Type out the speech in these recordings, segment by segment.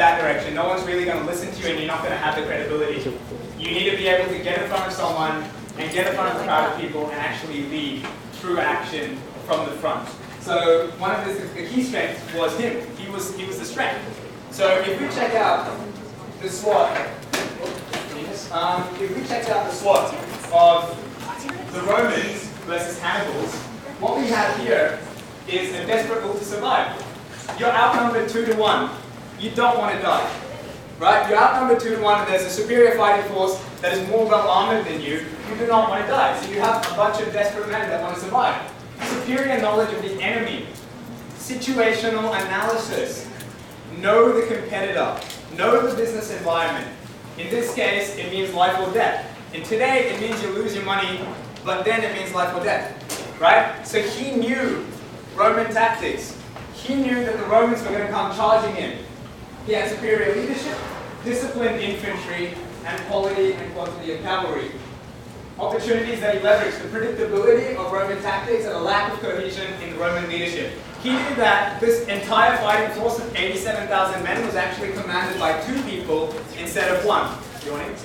that direction. No one's really going to listen to you and you're not going to have the credibility. You need to be able to get in front of someone and get in front of a crowd of people and actually lead through action from the front. So one of the key strengths was him. He was the strength. So if we check out the SWOT, of the Romans versus Hannibal's, what we have here is a desperate will to survive. You're outnumbered 2 to 1. You don't want to die. Right? You're outnumbered 2 to 1 and there's a superior fighting force that is more well armored than you. You do not want to die. So you have a bunch of desperate men that want to survive. Superior knowledge of the enemy. Situational analysis. Know the competitor. Know the business environment. In this case, it means life or death. And today, it means you lose your money, but then it means life or death. Right? So he knew Roman tactics. He knew that the Romans were going to come charging in. He had superior leadership, disciplined infantry, and quality and quantity of cavalry. Opportunities that he leveraged, the predictability of Roman tactics and a lack of cohesion in the Roman leadership. He knew that this entire fighting force of 87,000 men was actually commanded by 2 people instead of 1. Yawning.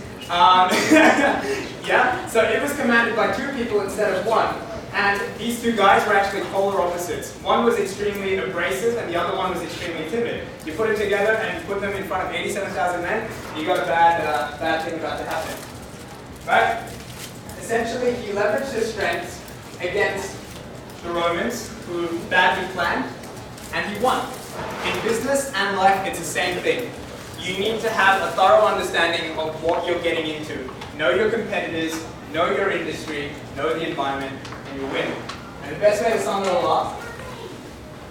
Yeah, so it was commanded by 2 people instead of 1. And these 2 guys were actually polar opposites. One was extremely abrasive and the other one was extremely timid. You put it together and you put them in front of 87,000 men, you got a bad thing about to happen. Right? Essentially, he leveraged his strengths against the Romans, who badly planned, and he won. In business and life, it's the same thing. You need to have a thorough understanding of what you're getting into. Know your competitors, know your industry, know the environment, and you'll win. And the best way to sum it all up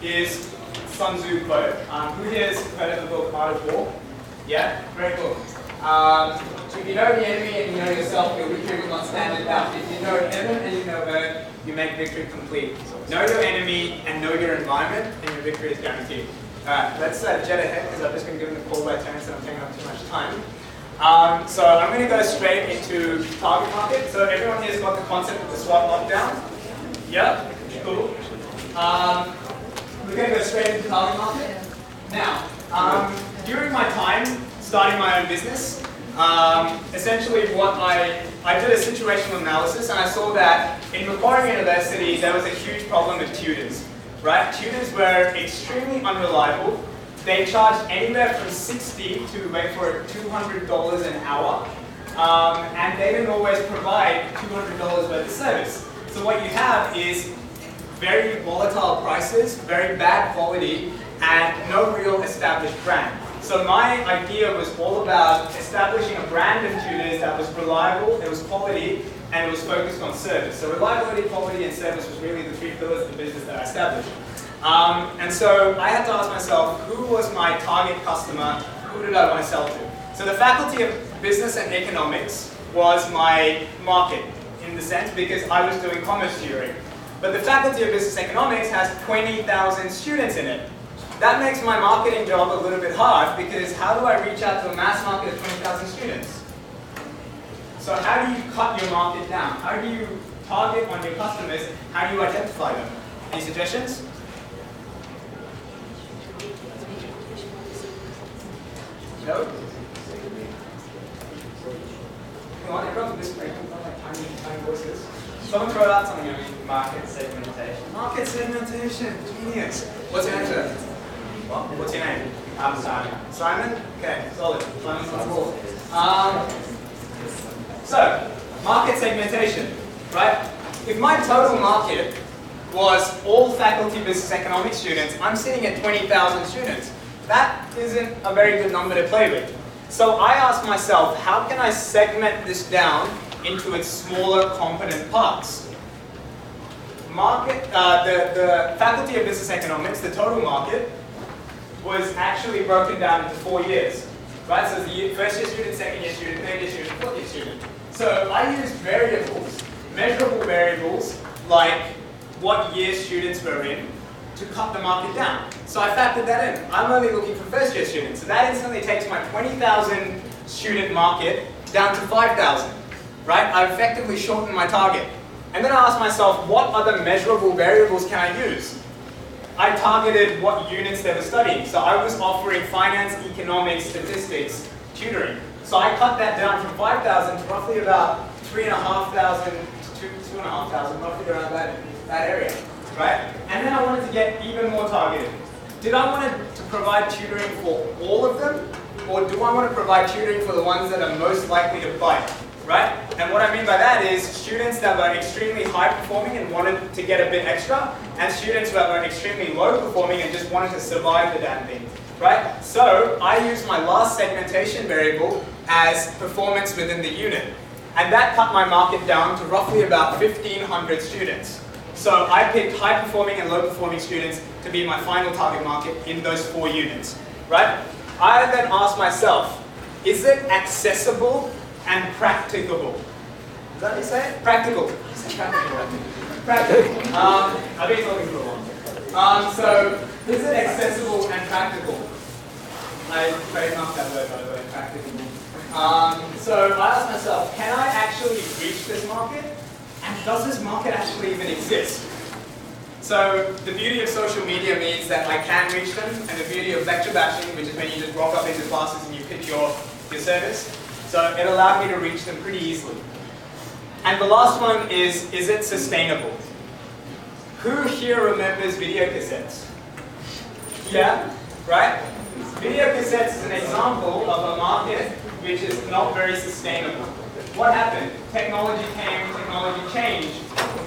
is Sun Tzu quote. Who here has heard of the book Art of War? Yeah? Very cool. If you know the enemy and you know yourself, your victory will not stand in doubt. If you know heaven and you know earth, you make victory complete. Know your enemy and know your environment, and your victory is guaranteed. Alright, let's jet ahead because I've just been given the call by turns and I'm taking up too much time. So I'm going to go straight into target market. So everyone here has got the concept of the SWOT lockdown? Yeah? Cool. We're going to go straight into target market. Now, during my time starting my own business, essentially what I did a situational analysis and I saw that in Macquarie University there was a huge problem with tutors. Right? Tutors were extremely unreliable. They charged anywhere from $60 to, wait for it, $200 an hour. And they didn't always provide $200 worth of service. So what you have is very volatile prices, very bad quality, and no real established brand. So my idea was all about establishing a brand of tutors that was reliable, it was quality, and it was focused on service. So reliability, quality, and service was really the 3 pillars of the business that I established. And so I had to ask myself, who was my target customer? Who did I want to sell to? So the Faculty of Business and Economics was my market, in the sense, because I was doing commerce tutoring. But the Faculty of Business Economics has 20,000 students in it. That makes my marketing job a little bit hard, because how do I reach out to a mass market of 20,000 students? So how do you cut your market down? How do you target on your customers? How do you identify them? Any suggestions? No? Come on, everyone's whispering. Like tiny voices. Someone throw out something at me. Market segmentation. Market segmentation. Genius. What's your answer? What? What's your name? I'm Simon. Simon? Okay, solid. Simon's on the ball. So, market segmentation, right? If my total market was all Faculty Business Economics students, I'm sitting at 20,000 students. That isn't a very good number to play with. So I asked myself, how can I segment this down into its smaller component parts? The Faculty of Business Economics, the total market, was actually broken down into 4 years. Right? So the first year student, second year student, third year student, fourth year student. So I used variables, measurable variables, like what year students were in, to cut the market down. So I factored that in. I'm only looking for first year students. So that instantly takes my 20,000 student market down to 5,000. Right? I effectively shortened my target. And then I asked myself, what other measurable variables can I use? I targeted what units they were studying. So I was offering finance, economics, statistics, tutoring. So I cut that down from 5,000 to roughly about 3,500 to 2,500, roughly around that area, right? And then I wanted to get even more targeted. Did I want to provide tutoring for all of them? Or do I want to provide tutoring for the ones that are most likely to bite, right? And what I mean by that is students that were extremely high performing and wanted to get a bit extra, and students that were extremely low performing and just wanted to survive the damn thing, right? So I used my last segmentation variable as performance within the unit. And that cut my market down to roughly about 1,500 students. So I picked high performing and low performing students to be my final target market in those 4 units, right? I then asked myself, is it accessible and practicable? Is that what you say? Practical. Practical. I've been talking for a while. So, is it accessible and practical? I trademarked that word, by the way, practicable. So I asked myself, can I actually reach this market? And does this market actually even exist? So the beauty of social media means that I can reach them, and the beauty of lecture batching, which is when you just rock up into classes and you pitch your service. So it allowed me to reach them pretty easily. And the last one is it sustainable? Who here remembers video cassettes? Yeah, right? Video cassettes is an example of a market which is not very sustainable. What happened? Technology came, technology changed,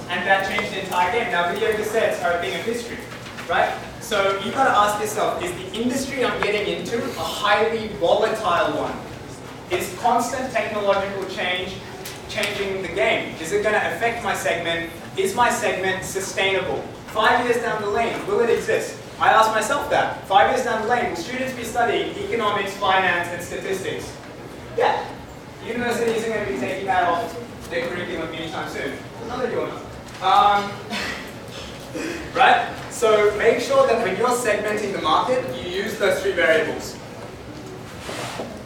and that changed the entire game. Now video cassettes are a thing of history, right? So you've got to ask yourself, is the industry I'm getting into a highly volatile one? Is constant technological change changing the game? Is it going to affect my segment? Is my segment sustainable? 5 years down the lane, will it exist? I ask myself that. 5 years down the lane, will students be studying economics, finance, and statistics? Yeah. University isn't going to be taking that off their curriculum anytime soon. Another you know. Right? So make sure that when you're segmenting the market, you use those 3 variables.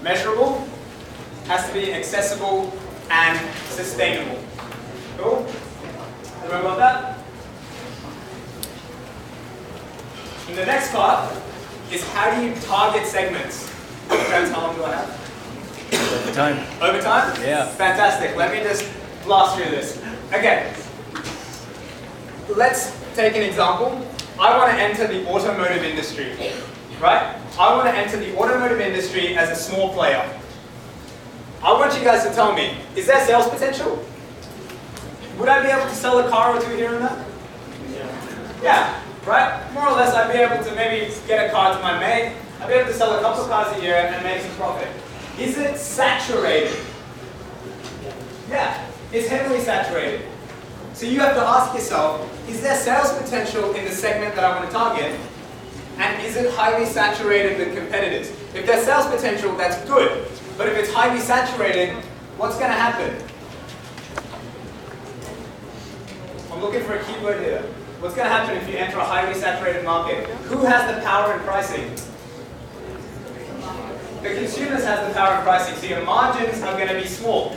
Measurable, has to be accessible, and sustainable. Cool? Remember about that? And the next part is how do you target segments? Friends, how long do I have? Over time. Over time? Yeah. Fantastic. Let me just blast through this. Okay. Let's take an example. I want to enter the automotive industry, right? I want to enter the automotive industry as a small player. I want you guys to tell me, is there sales potential? Would I be able to sell a car or 2 here and there? Yeah, right? More or less, I'd be able to maybe get a car to my mate. I'd be able to sell a couple of cars a year and make some profit. Is it saturated? Yeah, it's heavily saturated. So you have to ask yourself, is there sales potential in the segment that I want to target? And is it highly saturated with competitors? If there's sales potential, that's good. But if it's highly saturated, what's going to happen? I'm looking for a keyword here. What's going to happen if you enter a highly saturated market? Who has the power in pricing? The consumers has the power in pricing, so your margins are going to be small,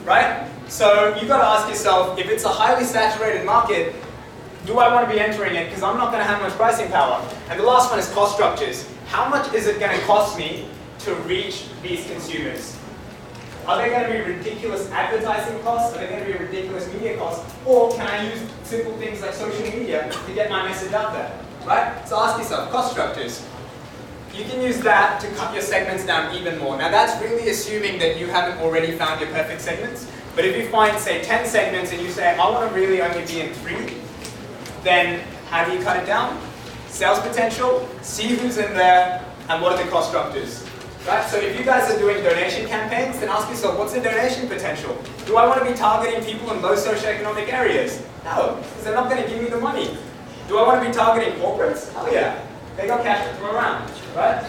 right? So you've got to ask yourself, if it's a highly saturated market, do I want to be entering it? Because I'm not going to have much pricing power. And the last one is cost structures. How much is it going to cost me to reach these consumers? Are there going to be ridiculous advertising costs? Are there going to be ridiculous media costs? Or can I use simple things like social media to get my message out there, right? So ask yourself, cost structures. You can use that to cut your segments down even more. Now that's really assuming that you haven't already found your perfect segments. But if you find, say, 10 segments and you say, I want to really only be in 3, then how do you cut it down? Sales potential, see who's in there, and what are the cost structures. Right? So if you guys are doing donation campaigns, then ask yourself, what's the donation potential? Do I want to be targeting people in low socioeconomic areas? No, because they're not going to give me the money. Do I want to be targeting corporates? Hell yeah. They got cash to throw around, right?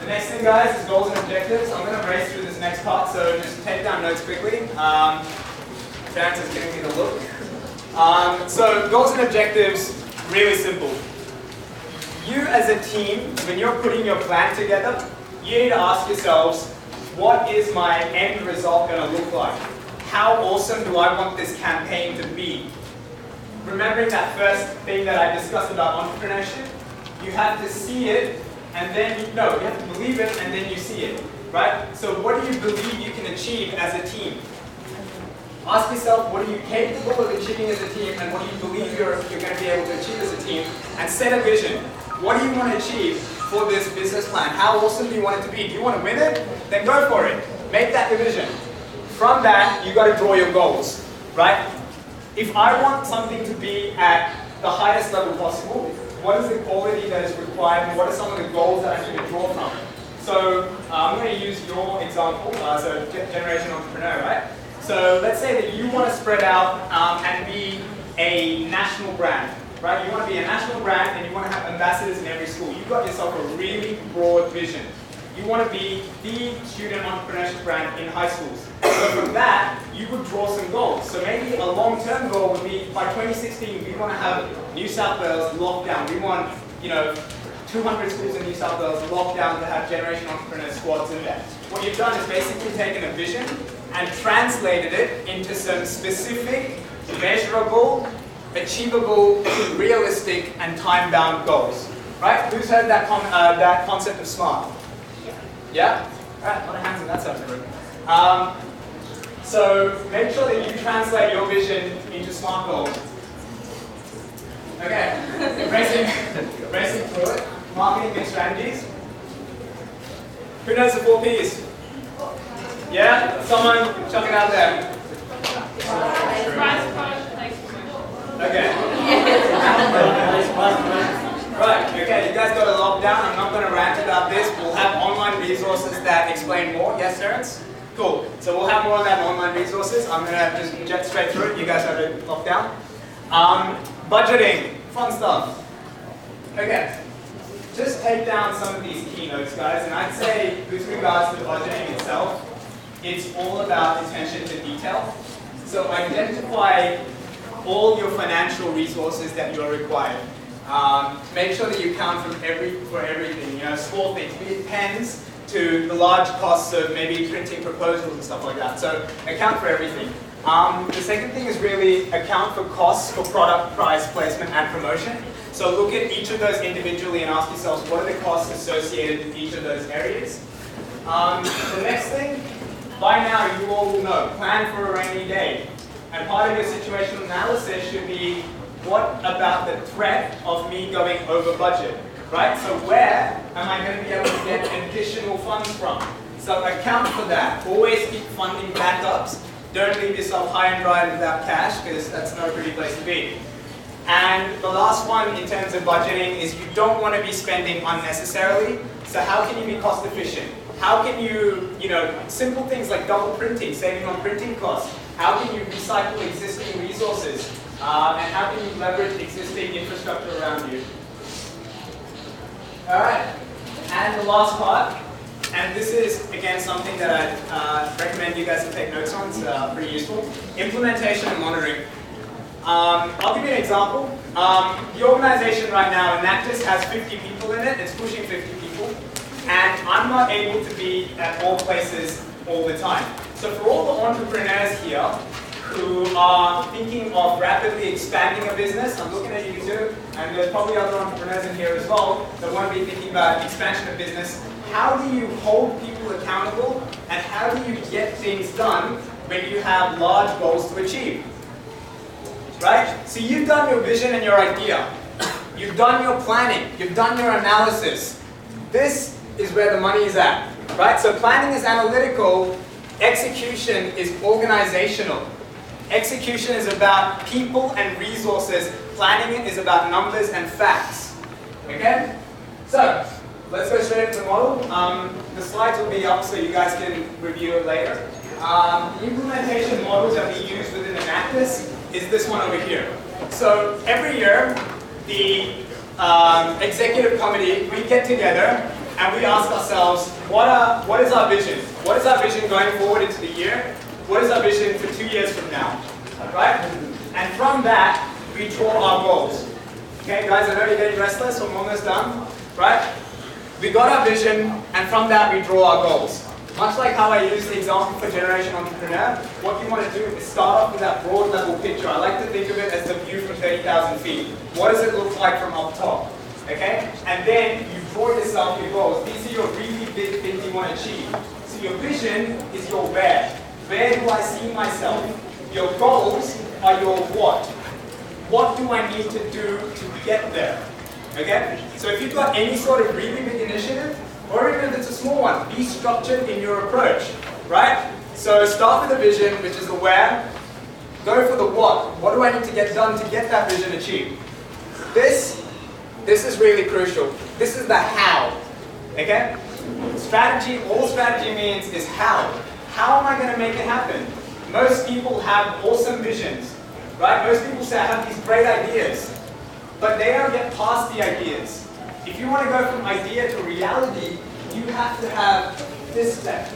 The next thing, guys, is goals and objectives. I'm going to race through this next part, so just take down notes quickly. Terrence is giving me the look. So goals and objectives, really simple. You as a team, when you're putting your plan together, you need to ask yourselves, what is my end result going to look like? How awesome do I want this campaign to be? remembering that first thing that I discussed about entrepreneurship, you have to see it, and then you have to believe it, and then you see it, right? So what do you believe you can achieve as a team? Ask yourself, what are you capable of achieving as a team, and what do you believe you're going to be able to achieve as a team, and set a vision. What do you want to achieve for this business plan? How awesome do you want it to be? Do you want to win it? Then go for it. Make that the vision. From that, you got to draw your goals, right? If I want something to be at the highest level possible, what is the quality that is required, and what are some of the goals that I need to draw from? So I'm going to use your example, so generation entrepreneur, right? So let's say that you want to spread out and be a national brand, right? You want to be a national brand and you want to have ambassadors in every school. You've got yourself a really broad vision. You want to be the student entrepreneurship brand in high schools. So from that, you would draw some goals. So maybe a long-term goal would be by 2016, we want to have New South Wales locked down. We want, 200 schools in New South Wales locked down to have Generation Entrepreneur squads in there. What you've done is basically taken a vision and translated it into some specific, measurable, achievable, realistic, and time-bound goals. Right? Who's heard that concept of SMART? Yeah? Alright, a lot of hands on that side of the room. So make sure that you translate your vision into SMART goals. Okay, racing through it. Marketing and strategies. Who knows the 4 Ps? Yeah? Someone chuck it out there. Okay. Right, okay, you guys got a lockdown. I'm not going to rant about this. We'll have online resources that explain more. Yes, Terrence? Cool. So we'll have more on that online resources. I'm going to just jet straight through it. You guys have it locked down. Budgeting. Fun stuff. Okay. Just take down some of these keynotes, guys. And I'd say, with regards to budgeting itself, it's all about attention to detail. So identify all your financial resources that you're required. Make sure that you count for everything, small things, be it pens to the large costs of maybe printing proposals and stuff like that. So account for everything. The second thing is really account for costs for product, price, placement, and promotion. So look at each of those individually and ask yourselves, what are the costs associated with each of those areas? The next thing, by now you all will know, plan for a rainy day. And part of your situational analysis should be, what about the threat of me going over budget, right? So where am I going to be able to get additional funds from? So account for that. Always keep funding backups. Don't leave yourself high and dry without cash, because that's not a pretty place to be. And the last one in terms of budgeting is you don't want to be spending unnecessarily. So how can you be cost efficient? How can you, simple things like double printing, saving on printing costs. How can you recycle existing resources? And how can you leverage existing infrastructure around you? All right. And the last part, and this is, again, something that I recommend you guys to take notes on. It's pretty useful. Implementation and monitoring. I'll give you an example. The organization right now, Enactus, has 50 people in it. It's pushing 50 people. And I'm not able to be at all places all the time. So for all the entrepreneurs here who are thinking of rapidly expanding a business, I'm looking at you too, and there's probably other entrepreneurs in here as well that want to be thinking about expansion of business. How do you hold people accountable, and how do you get things done when you have large goals to achieve? Right? So you've done your vision and your idea. You've done your planning. You've done your analysis. This is where the money is at. Right? So planning is analytical. Execution is organizational. Execution is about people and resources. Planning is about numbers and facts. Okay? So, let's go straight into the model. The slides will be up so you guys can review it later. The implementation model that we use within Enactus is this one over here. So every year, the executive committee, we get together and we ask ourselves, what is our vision? What is our vision going forward into the year? What is our vision for 2 years from now? Right? And from that, we draw our goals. Okay, guys, I know you're getting restless, so I'm almost done. Right? We got our vision, and from that, we draw our goals. much like how I used the example for Generation Entrepreneur, what you want to do is start off with that broad level picture. I like to think of it as the view from 30,000 feet. What does it look like from up top? Okay? And then you draw yourself your goals. These are your really big things you want to achieve. So your vision is your where. Where do I see myself? Your goals are your what. What do I need to do to get there? Okay? So if you've got any sort of really big initiative, or even if it's a small one, be structured in your approach, right? So start with the vision, which is the where. Go for the what. What do I need to get done to get that vision achieved? This is really crucial. This is the how, okay? Strategy, all strategy means is how. How am I going to make it happen? Most people have awesome visions, right? Most people say I have these great ideas, but they don't get past the ideas. If you want to go from idea to reality, you have to have this step.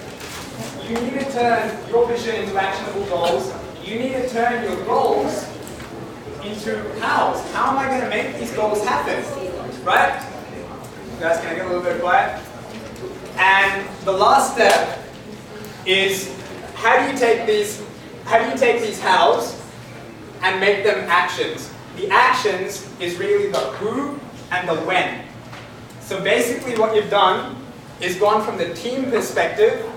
You need to turn your vision into actionable goals. You need to turn your goals into hows. How am I going to make these goals happen? Right? You guys, can I get a little bit quiet? And the last step is how do you take these hows and make them actions? The actions is really the who and the when. So basically what you've done is gone from the team perspective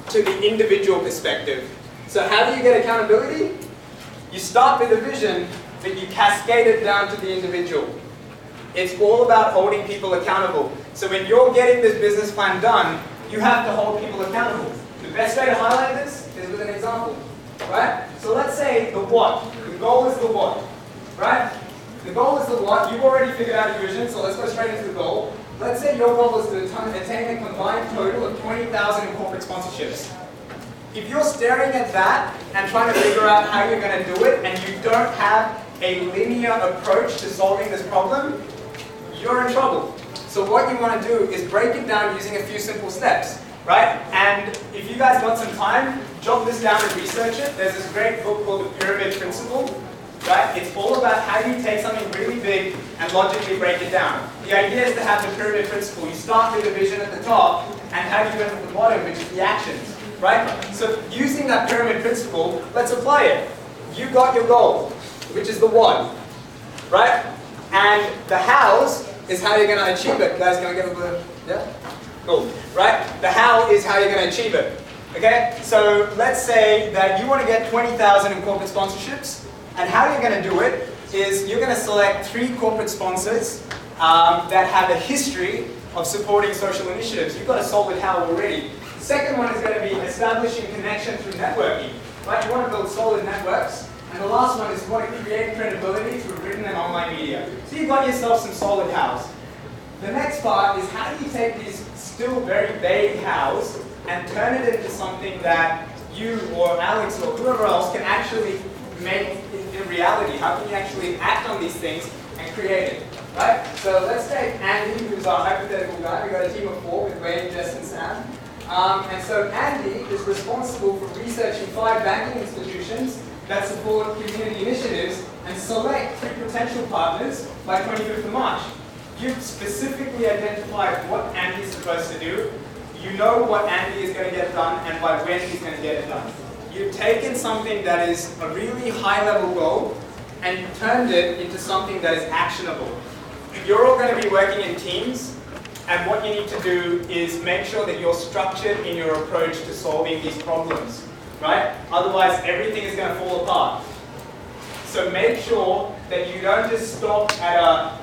to the individual perspective. So how do you get accountability? You start with a vision, but you cascade it down to the individual. It's all about holding people accountable. So when you're getting this business plan done, you have to hold people accountable. The best way to highlight this is with an example, right? So let's say the what. The goal is the what, right? The goal is the what. You've already figured out your vision, so let's go straight into the goal. Let's say your goal is to attain a combined total of 20,000 in corporate sponsorships. If you're staring at that and trying to figure out how you're going to do it, and you don't have a linear approach to solving this problem, you're in trouble. So what you want to do is break it down using a few simple steps, right? And if you guys got some time, jot this down and research it. There's this great book called The Pyramid Principle, right? It's all about how do you take something really big and logically break it down. The idea is to have the pyramid principle. You start with the vision at the top and how do you go to the bottom, which is the actions, right? So using that pyramid principle, let's apply it. You got your goal, which is the what, right? And the hows is how you're going to achieve it. You guys going to get a bit, yeah? Cool, right? The how is how you're going to achieve it, okay? So let's say that you want to get 20,000 in corporate sponsorships, and how you're going to do it is you're going to select 3 corporate sponsors that have a history of supporting social initiatives. You've got a solid how already. The second one is going to be establishing connection through networking, right? You want to build solid networks. And the last one is you want to create credibility through written and online media. So you've got yourself some solid hows. The next part is how do you take these still very vague hows and turn it into something that you or Alex or whoever else can actually make in reality? How can you actually act on these things and create it, right? So let's take Andy, who's our hypothetical guy. We've got a team of 4 with Wayne, Jess, and Sam. And so Andy is responsible for researching 5 banking institutions that support community initiatives and select 3 potential partners by 25th of March. You've specifically identified what Andy is supposed to do. You know what Andy is going to get done and by when he's going to get it done. You've taken something that is a really high-level goal and turned it into something that is actionable. You're all going to be working in teams, and what you need to do is make sure that you're structured in your approach to solving these problems, right? Otherwise, everything is going to fall apart. So make sure that you don't just stop at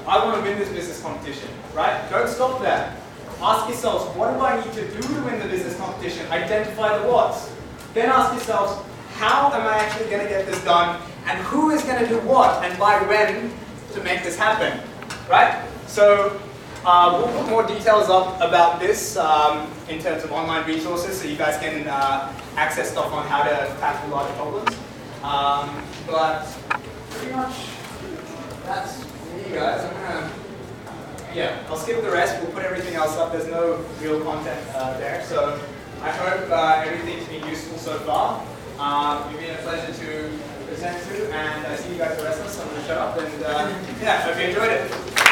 I want to win this business competition, right? Don't stop there. Ask yourselves, what do I need to do to win the business competition? Identify the what's. Then ask yourselves, how am I actually going to get this done? And who is going to do what and by when to make this happen, right? So we'll put more details up about this in terms of online resources so you guys can access stuff on how to tackle large problems. But pretty much that's me, guys. I'll skip the rest. We'll put everything else up. There's no real content there. So I hope everything's been useful so far. It's been a pleasure to present to, and I see you guys the rest of us. So I'm going to shut up and hope you enjoyed it.